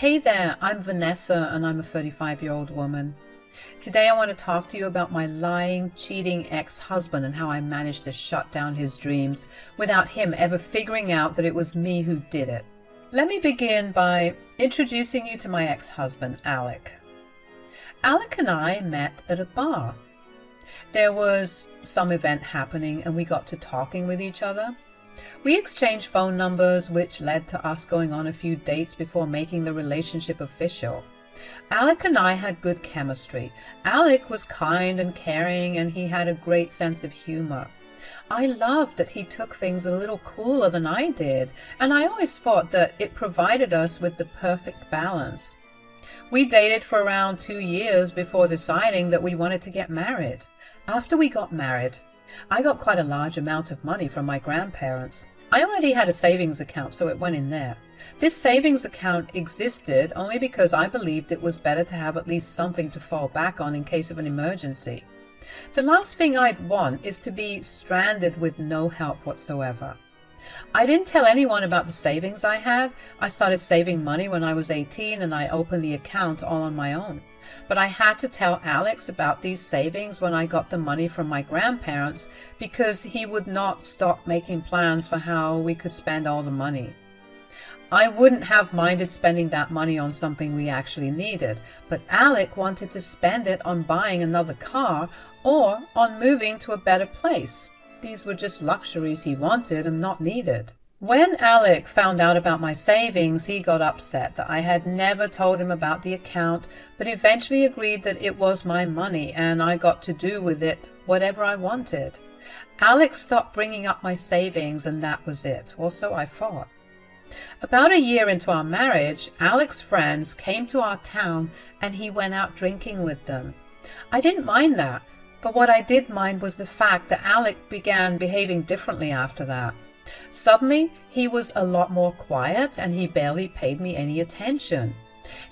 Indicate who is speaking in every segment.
Speaker 1: Hey there, I'm Vanessa and I'm a 35-year-old woman. Today I want to talk to you about my lying, cheating ex-husband and how I managed to shut down his dreams without him ever figuring out that it was me who did it. Let me begin by introducing you to my ex-husband, Alec. Alec and I met at a bar. There was some event happening and we got to talking with each other. We exchanged phone numbers, which led to us going on a few dates before making the relationship official. Alec and I had good chemistry. Alec was kind and caring, and he had a great sense of humor. I loved that he took things a little cooler than I did, and I always thought that it provided us with the perfect balance. We dated for around 2 years before deciding that we wanted to get married. After we got married, I got quite a large amount of money from my grandparents. I already had a savings account, so it went in there. This savings account existed only because I believed it was better to have at least something to fall back on in case of an emergency. The last thing I'd want is to be stranded with no help whatsoever. I didn't tell anyone about the savings I had. I started saving money when I was 18 and I opened the account all on my own. But I had to tell Alex about these savings when I got the money from my grandparents because he would not stop making plans for how we could spend all the money. I wouldn't have minded spending that money on something we actually needed, but Alec wanted to spend it on buying another car or on moving to a better place. These were just luxuries he wanted and not needed. When Alec found out about my savings, he got upset that I had never told him about the account, but eventually agreed that it was my money and I got to do with it whatever I wanted. Alec stopped bringing up my savings and that was it, or so I thought. About a year into our marriage, Alec's friends came to our town and he went out drinking with them. I didn't mind that, but what I did mind was the fact that Alec began behaving differently after that. Suddenly, he was a lot more quiet and he barely paid me any attention.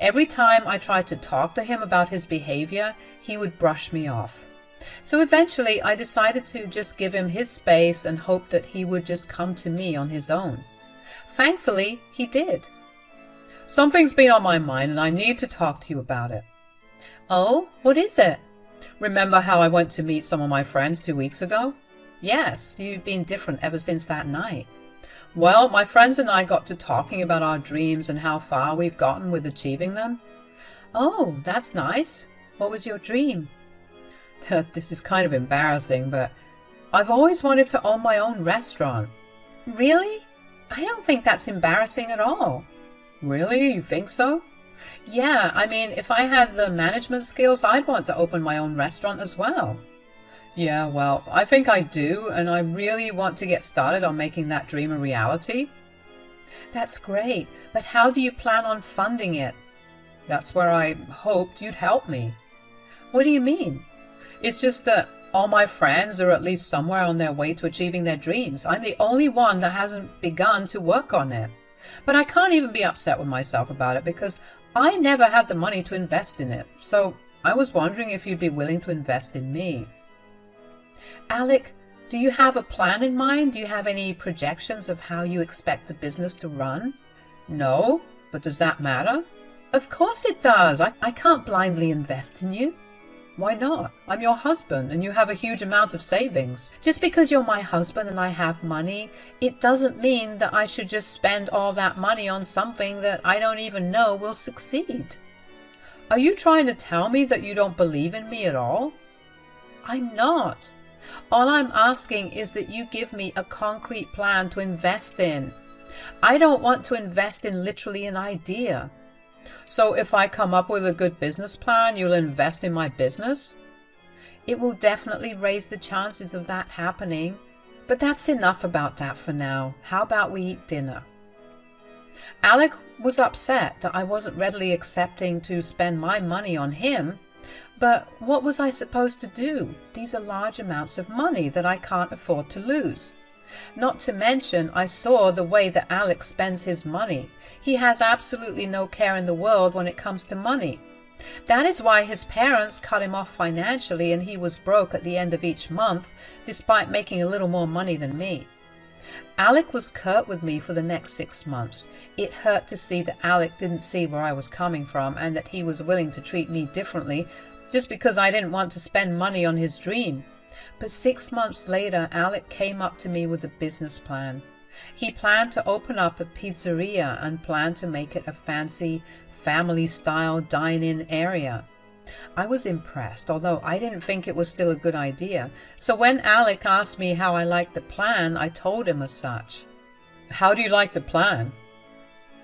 Speaker 1: Every time I tried to talk to him about his behavior, he would brush me off. So eventually, I decided to just give him his space and hope that he would just come to me on his own. Thankfully, he did. Something's been on my mind and I need to talk to you about it. Oh, what is it? Remember how I went to meet some of my friends 2 weeks ago? Yes, you've been different ever since that night. Well, my friends and I got to talking about our dreams and how far we've gotten with achieving them. Oh, that's nice. What was your dream? This is kind of embarrassing, but I've always wanted to own my own restaurant. Really? I don't think that's embarrassing at all. Really? You think so? Yeah, I mean, if I had the management skills, I'd want to open my own restaurant as well. Yeah, well, I think I do, and I really want to get started on making that dream a reality. That's great, but how do you plan on funding it? That's where I hoped you'd help me. What do you mean? It's just that all my friends are at least somewhere on their way to achieving their dreams. I'm the only one that hasn't begun to work on it. But I can't even be upset with myself about it because I never had the money to invest in it. So I was wondering if you'd be willing to invest in me. Alec, do you have a plan in mind? Do you have any projections of how you expect the business to run? No, but does that matter? Of course it does. I can't blindly invest in you. Why not? I'm your husband and you have a huge amount of savings. Just because you're my husband and I have money, it doesn't mean that I should just spend all that money on something that I don't even know will succeed. Are you trying to tell me that you don't believe in me at all? I'm not. All I'm asking is that you give me a concrete plan to invest in. I don't want to invest in literally an idea. So if I come up with a good business plan, you'll invest in my business? It will definitely raise the chances of that happening. But that's enough about that for now. How about we eat dinner? Alec was upset that I wasn't readily accepting to spend my money on him. But what was I supposed to do? These are large amounts of money that I can't afford to lose. Not to mention, I saw the way that Alex spends his money. He has absolutely no care in the world when it comes to money. That is why his parents cut him off financially and he was broke at the end of each month, despite making a little more money than me. Alec was curt with me for the next 6 months. It hurt to see that Alec didn't see where I was coming from and that he was willing to treat me differently just because I didn't want to spend money on his dream. But 6 months later, Alec came up to me with a business plan. He planned to open up a pizzeria and planned to make it a fancy, family-style dine-in area. I was impressed, although I didn't think it was still a good idea. So when Alec asked me how I liked the plan, I told him as such. How do you like the plan?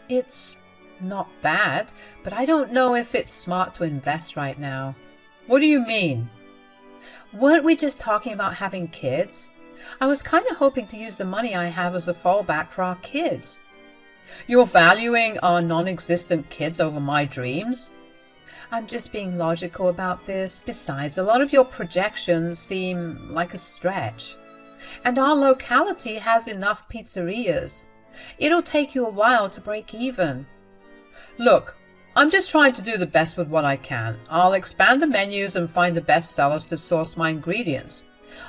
Speaker 1: It's not bad, but I don't know if it's smart to invest right now. What do you mean? Weren't we just talking about having kids? I was kind of hoping to use the money I have as a fallback for our kids. You're valuing our non-existent kids over my dreams? I'm just being logical about this. Besides, a lot of your projections seem like a stretch. And our locality has enough pizzerias. It'll take you a while to break even. Look, I'm just trying to do the best with what I can. I'll expand the menus and find the best sellers to source my ingredients.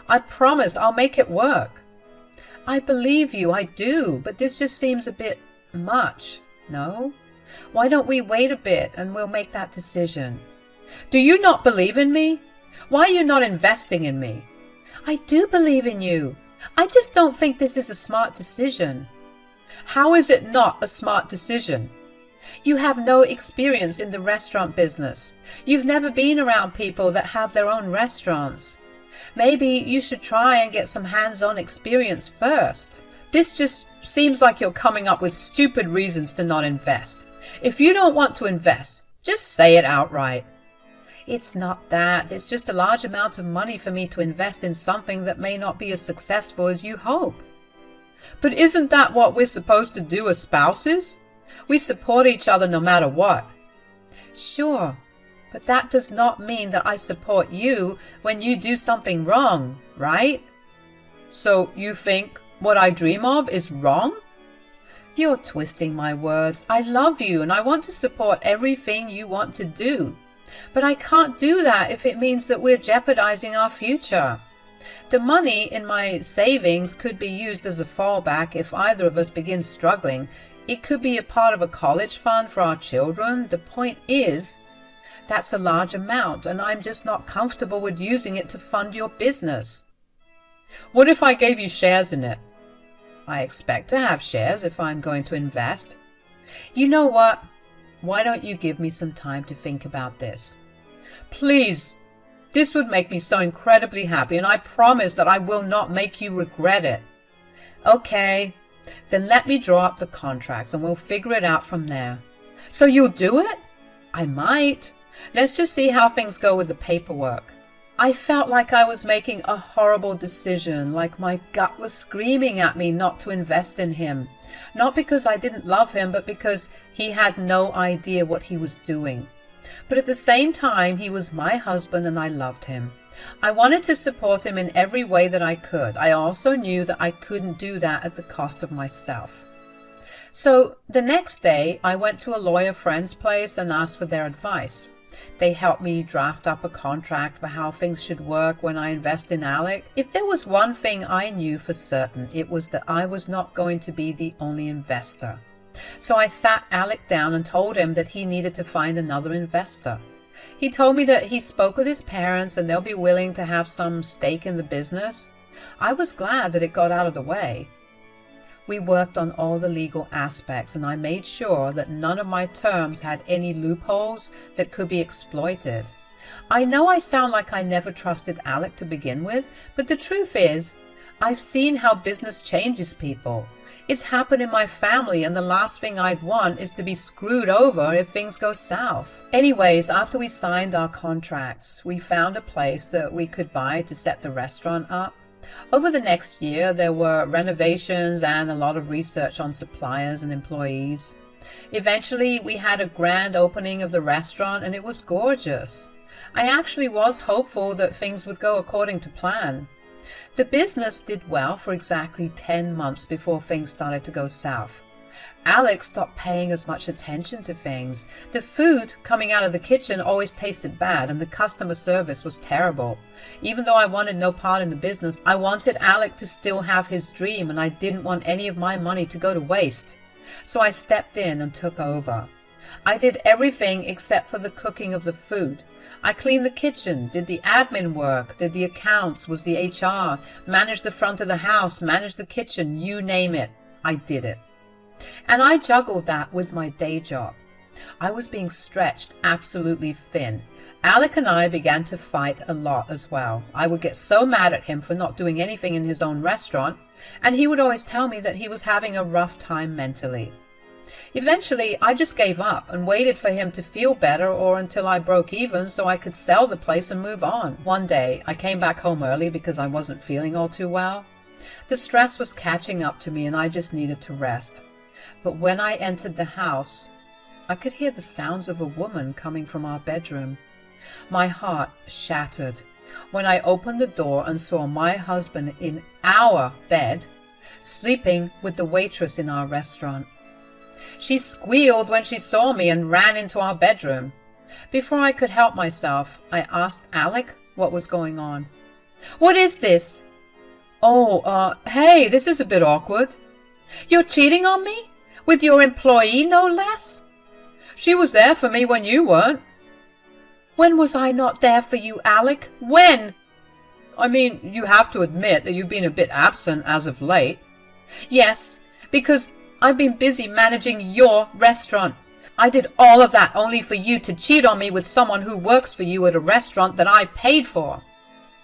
Speaker 1: I promise I'll make it work. I believe you, I do, but this just seems a bit much, no? Why don't we wait a bit and we'll make that decision? Do you not believe in me? Why are you not investing in me? I do believe in you. I just don't think this is a smart decision. How is it not a smart decision? You have no experience in the restaurant business. You've never been around people that have their own restaurants. Maybe you should try and get some hands-on experience first. This just seems like you're coming up with stupid reasons to not invest. If you don't want to invest, just say it outright. It's not that. It's just a large amount of money for me to invest in something that may not be as successful as you hope. But isn't that what we're supposed to do as spouses? We support each other no matter what. Sure, but that does not mean that I support you when you do something wrong, right? So you think what I dream of is wrong? You're twisting my words. I love you and I want to support everything you want to do. But I can't do that if it means that we're jeopardizing our future. The money in my savings could be used as a fallback if either of us begins struggling. It could be a part of a college fund for our children. The point is, that's a large amount and I'm just not comfortable with using it to fund your business. What if I gave you shares in it? I expect to have shares if I'm going to invest. You know what? Why don't you give me some time to think about this? Please, this would make me so incredibly happy and I promise that I will not make you regret it. Okay, then let me draw up the contracts and we'll figure it out from there. So you'll do it? I might. Let's just see how things go with the paperwork. I felt like I was making a horrible decision, like my gut was screaming at me not to invest in him. Not because I didn't love him, but because he had no idea what he was doing. But at the same time, he was my husband and I loved him. I wanted to support him in every way that I could. I also knew that I couldn't do that at the cost of myself. So the next day, I went to a lawyer friend's place and asked for their advice. They helped me draft up a contract for how things should work when I invest in Alec. If there was one thing I knew for certain, it was that I was not going to be the only investor. So I sat Alec down and told him that he needed to find another investor. He told me that he spoke with his parents and they'll be willing to have some stake in the business. I was glad that it got out of the way. We worked on all the legal aspects and I made sure that none of my terms had any loopholes that could be exploited. I know I sound like I never trusted Alec to begin with, but the truth is, I've seen how business changes people. It's happened in my family and the last thing I'd want is to be screwed over if things go south. Anyways, after we signed our contracts, we found a place that we could buy to set the restaurant up. Over the next year, there were renovations and a lot of research on suppliers and employees. Eventually, we had a grand opening of the restaurant and it was gorgeous. I actually was hopeful that things would go according to plan. The business did well for exactly 10 months before things started to go south. Alex stopped paying as much attention to things. The food coming out of the kitchen always tasted bad, and the customer service was terrible. Even though I wanted no part in the business, I wanted Alec to still have his dream, and I didn't want any of my money to go to waste. So I stepped in and took over. I did everything except for the cooking of the food. I cleaned the kitchen, did the admin work, did the accounts, was the HR, managed the front of the house, managed the kitchen, you name it. I did it. And I juggled that with my day job. I was being stretched absolutely thin. Alec and I began to fight a lot as well. I would get so mad at him for not doing anything in his own restaurant, and he would always tell me that he was having a rough time mentally. Eventually, I just gave up and waited for him to feel better or until I broke even so I could sell the place and move on. One day, I came back home early because I wasn't feeling all too well. The stress was catching up to me and I just needed to rest. But when I entered the house, I could hear the sounds of a woman coming from our bedroom. My heart shattered when I opened the door and saw my husband in our bed, sleeping with the waitress in our restaurant. She squealed when she saw me and ran into our bedroom. Before I could help myself, I asked Alec what was going on. "What is this?" Hey, this is a bit awkward. You're cheating on me? With your employee, no less? She was there for me when you weren't. When was I not there for you, Alec? When? I mean, you have to admit that you've been a bit absent as of late. Yes, because I've been busy managing your restaurant. I did all of that only for you to cheat on me with someone who works for you at a restaurant that I paid for.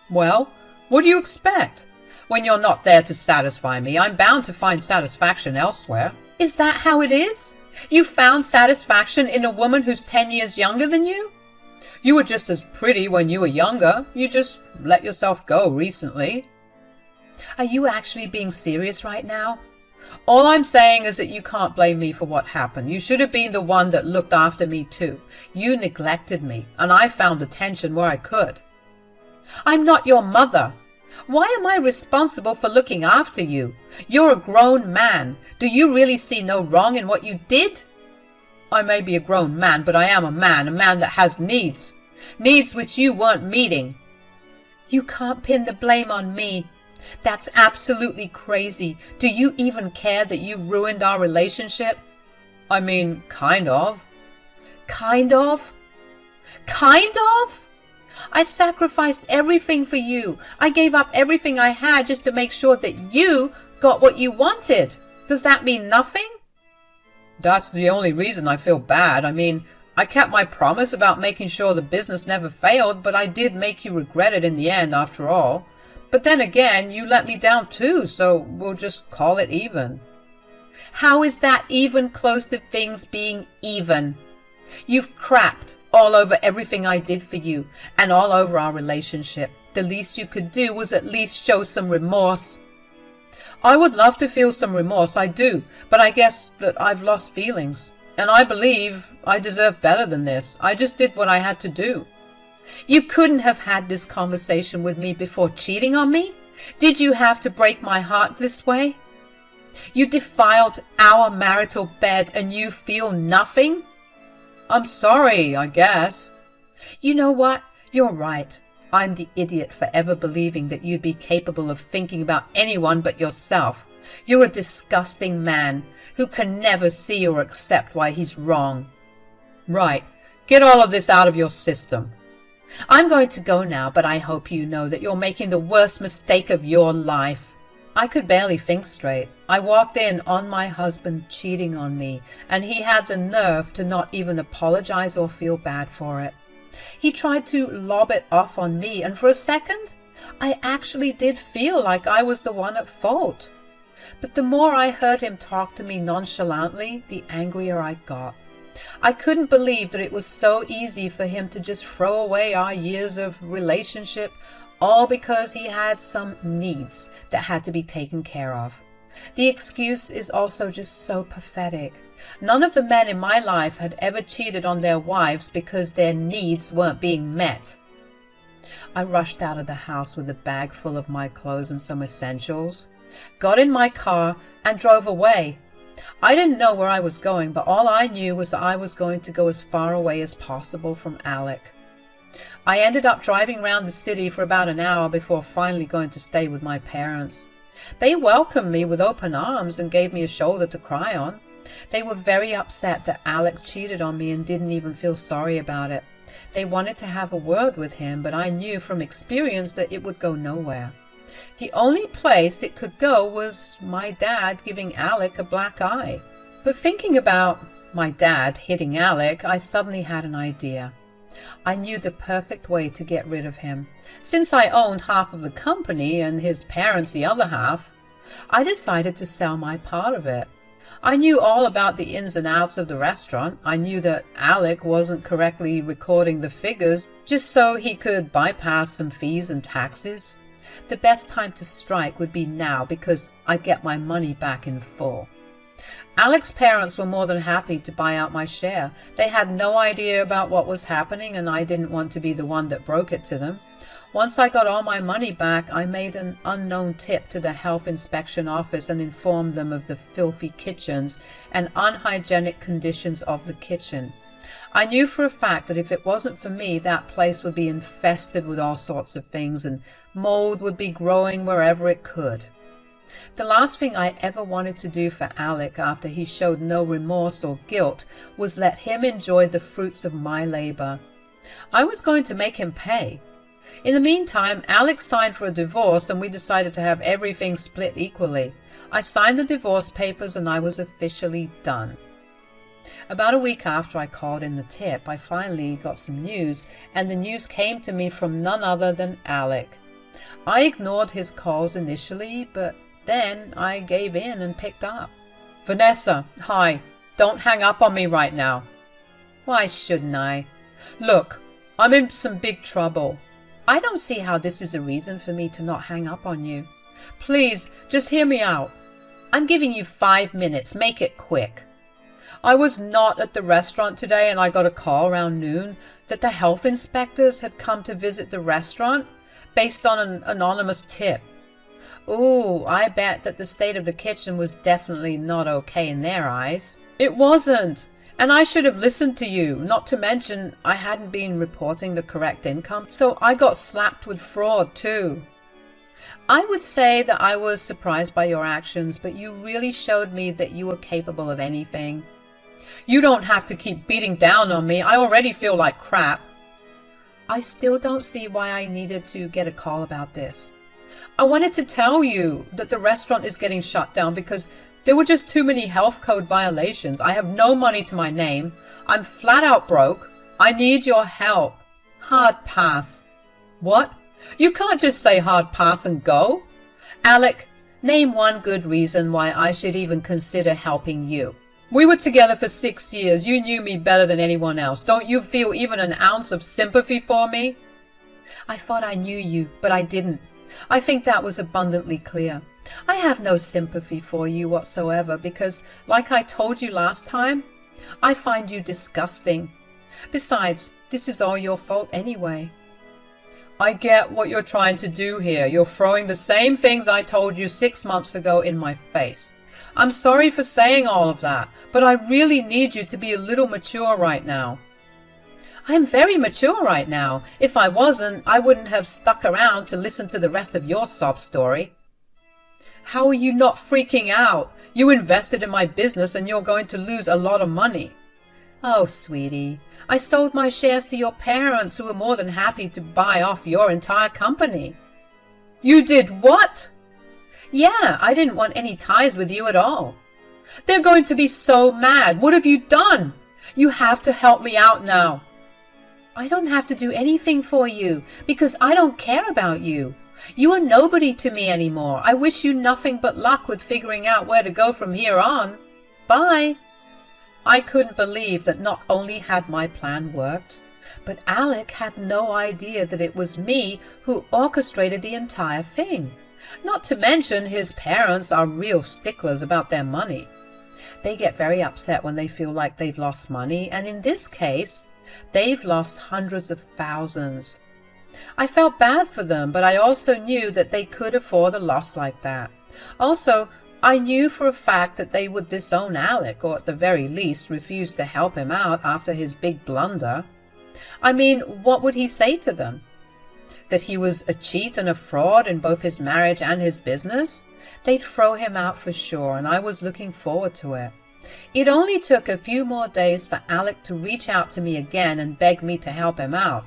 Speaker 1: Well, what do you expect? When you're not there to satisfy me, I'm bound to find satisfaction elsewhere. Is that how it is? You found satisfaction in a woman who's 10 years younger than you? You were just as pretty when you were younger. You just let yourself go recently. Are you actually being serious right now? All I'm saying is that you can't blame me for what happened. You should have been the one that looked after me too. You neglected me, and I found attention where I could. I'm not your mother. Why am I responsible for looking after you? You're a grown man. Do you really see no wrong in what you did? I may be a grown man, but I am a man that has needs. Needs which you weren't meeting. You can't pin the blame on me. That's absolutely crazy. Do you even care that you ruined our relationship? I mean, kind of. Kind of? Kind of? I sacrificed everything for you. I gave up everything I had just to make sure that you got what you wanted. Does that mean nothing? That's the only reason I feel bad. I mean, I kept my promise about making sure the business never failed, but I did make you regret it in the end after all. But then again, you let me down too, so we'll just call it even. How is that even close to things being even? You've crapped all over everything I did for you and all over our relationship. The least you could do was at least show some remorse. I would love to feel some remorse, I do, but I guess that I've lost feelings. And I believe I deserve better than this. I just did what I had to do. You couldn't have had this conversation with me before cheating on me? Did you have to break my heart this way? You defiled our marital bed and you feel nothing? I'm sorry, I guess. You know what? You're right. I'm the idiot for ever believing that you'd be capable of thinking about anyone but yourself. You're a disgusting man who can never see or accept why he's wrong. Right. Get all of this out of your system. I'm going to go now, but I hope you know that you're making the worst mistake of your life. I could barely think straight. I walked in on my husband cheating on me, and he had the nerve to not even apologize or feel bad for it. He tried to lob it off on me, and for a second, I actually did feel like I was the one at fault. But the more I heard him talk to me nonchalantly, the angrier I got. I couldn't believe that it was so easy for him to just throw away our years of relationship, all because he had some needs that had to be taken care of. The excuse is also just so pathetic. None of the men in my life had ever cheated on their wives because their needs weren't being met. I rushed out of the house with a bag full of my clothes and some essentials, got in my car and drove away. I didn't know where I was going, but all I knew was that I was going to go as far away as possible from Alec. I ended up driving around the city for about an hour before finally going to stay with my parents. They welcomed me with open arms and gave me a shoulder to cry on. They were very upset that Alec cheated on me and didn't even feel sorry about it. They wanted to have a word with him, but I knew from experience that it would go nowhere. The only place it could go was my dad giving Alec a black eye. But thinking about my dad hitting Alec, I suddenly had an idea. I knew the perfect way to get rid of him. Since I owned half of the company and his parents the other half, I decided to sell my part of it. I knew all about the ins and outs of the restaurant. I knew that Alec wasn't correctly recording the figures just so he could bypass some fees and taxes. The best time to strike would be now because I'd get my money back in full. Alec's parents were more than happy to buy out my share. They had no idea about what was happening, and I didn't want to be the one that broke it to them. Once I got all my money back, I made an unknown tip to the health inspection office and informed them of the filthy kitchens and unhygienic conditions of the kitchen. I knew for a fact that if it wasn't for me, that place would be infested with all sorts of things, and mold would be growing wherever it could. The last thing I ever wanted to do for Alec after he showed no remorse or guilt was let him enjoy the fruits of my labor. I was going to make him pay. In the meantime, Alec signed for a divorce and we decided to have everything split equally. I signed the divorce papers and I was officially done. About a week after I called in the tip, I finally got some news, and the news came to me from none other than Alec. I ignored his calls initially, but then I gave in and picked up. "Vanessa, hi. Don't hang up on me right now." "Why shouldn't I?" "Look, I'm in some big trouble." "I don't see how this is a reason for me to not hang up on you." "Please, just hear me out." "I'm giving you 5 minutes. Make it quick." "I was not at the restaurant today, and I got a call around noon that the health inspectors had come to visit the restaurant based on an anonymous tip. Ooh, I bet that the state of the kitchen was definitely not okay in their eyes." "It wasn't. And I should have listened to you, not to mention I hadn't been reporting the correct income, so I got slapped with fraud too." "I would say that I was surprised by your actions, but you really showed me that you were capable of anything." "You don't have to keep beating down on me. I already feel like crap." "I still don't see why I needed to get a call about this." "I wanted to tell you that the restaurant is getting shut down because there were just too many health code violations. I have no money to my name. I'm flat out broke. I need your help." "Hard pass." "What? You can't just say hard pass and go." "Alec, name one good reason why I should even consider helping you." "We were together for 6 years. You knew me better than anyone else. Don't you feel even an ounce of sympathy for me?" "I thought I knew you, but I didn't. I think that was abundantly clear. I have no sympathy for you whatsoever because, like I told you last time, I find you disgusting. Besides, this is all your fault anyway." "I get what you're trying to do here. You're throwing the same things I told you 6 months ago in my face. I'm sorry for saying all of that, but I really need you to be a little mature right now." "I'm very mature right now. If I wasn't, I wouldn't have stuck around to listen to the rest of your sob story." "How are you not freaking out? You invested in my business and you're going to lose a lot of money." "Oh, sweetie, I sold my shares to your parents who were more than happy to buy off your entire company." "You did what?" "Yeah, I didn't want any ties with you at all." "They're going to be so mad. What have you done? You have to help me out now." "I don't have to do anything for you because I don't care about you. You are nobody to me anymore. I wish you nothing but luck with figuring out where to go from here on. Bye." I couldn't believe that not only had my plan worked, but Alec had no idea that it was me who orchestrated the entire thing. Not to mention his parents are real sticklers about their money. They get very upset when they feel like they've lost money, and in this case, they've lost hundreds of thousands. I felt bad for them, but I also knew that they could afford a loss like that. Also, I knew for a fact that they would disown Alec, or at the very least refuse to help him out after his big blunder. I mean, what would he say to them? That he was a cheat and a fraud in both his marriage and his business? They'd throw him out for sure, and I was looking forward to it. It only took a few more days for Alec to reach out to me again and beg me to help him out.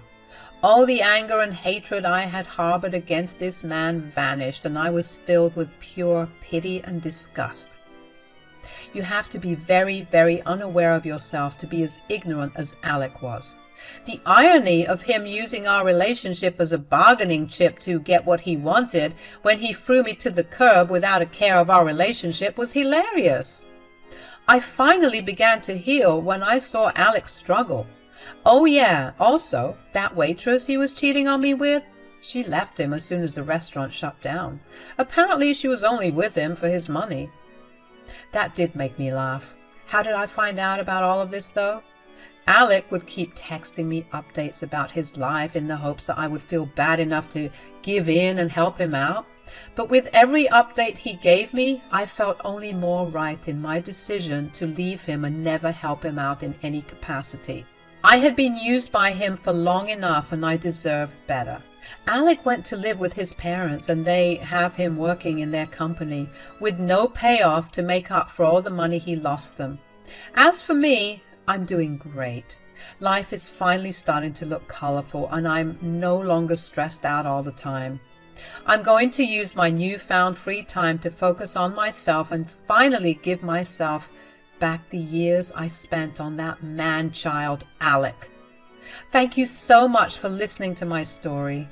Speaker 1: All the anger and hatred I had harbored against this man vanished, and I was filled with pure pity and disgust. You have to be very, very unaware of yourself to be as ignorant as Alec was. The irony of him using our relationship as a bargaining chip to get what he wanted when he threw me to the curb without a care of our relationship was hilarious. I finally began to heal when I saw Alec struggle. Oh yeah, also, that waitress he was cheating on me with, she left him as soon as the restaurant shut down. Apparently she was only with him for his money. That did make me laugh. How did I find out about all of this, though? Alec would keep texting me updates about his life in the hopes that I would feel bad enough to give in and help him out. But with every update he gave me, I felt only more right in my decision to leave him and never help him out in any capacity. I had been used by him for long enough, and I deserved better. Alec went to live with his parents, and they have him working in their company with no payoff to make up for all the money he lost them. As for me, I'm doing great. Life is finally starting to look colorful, and I'm no longer stressed out all the time. I'm going to use my newfound free time to focus on myself and finally give myself back the years I spent on that man-child Alec. Thank you so much for listening to my story.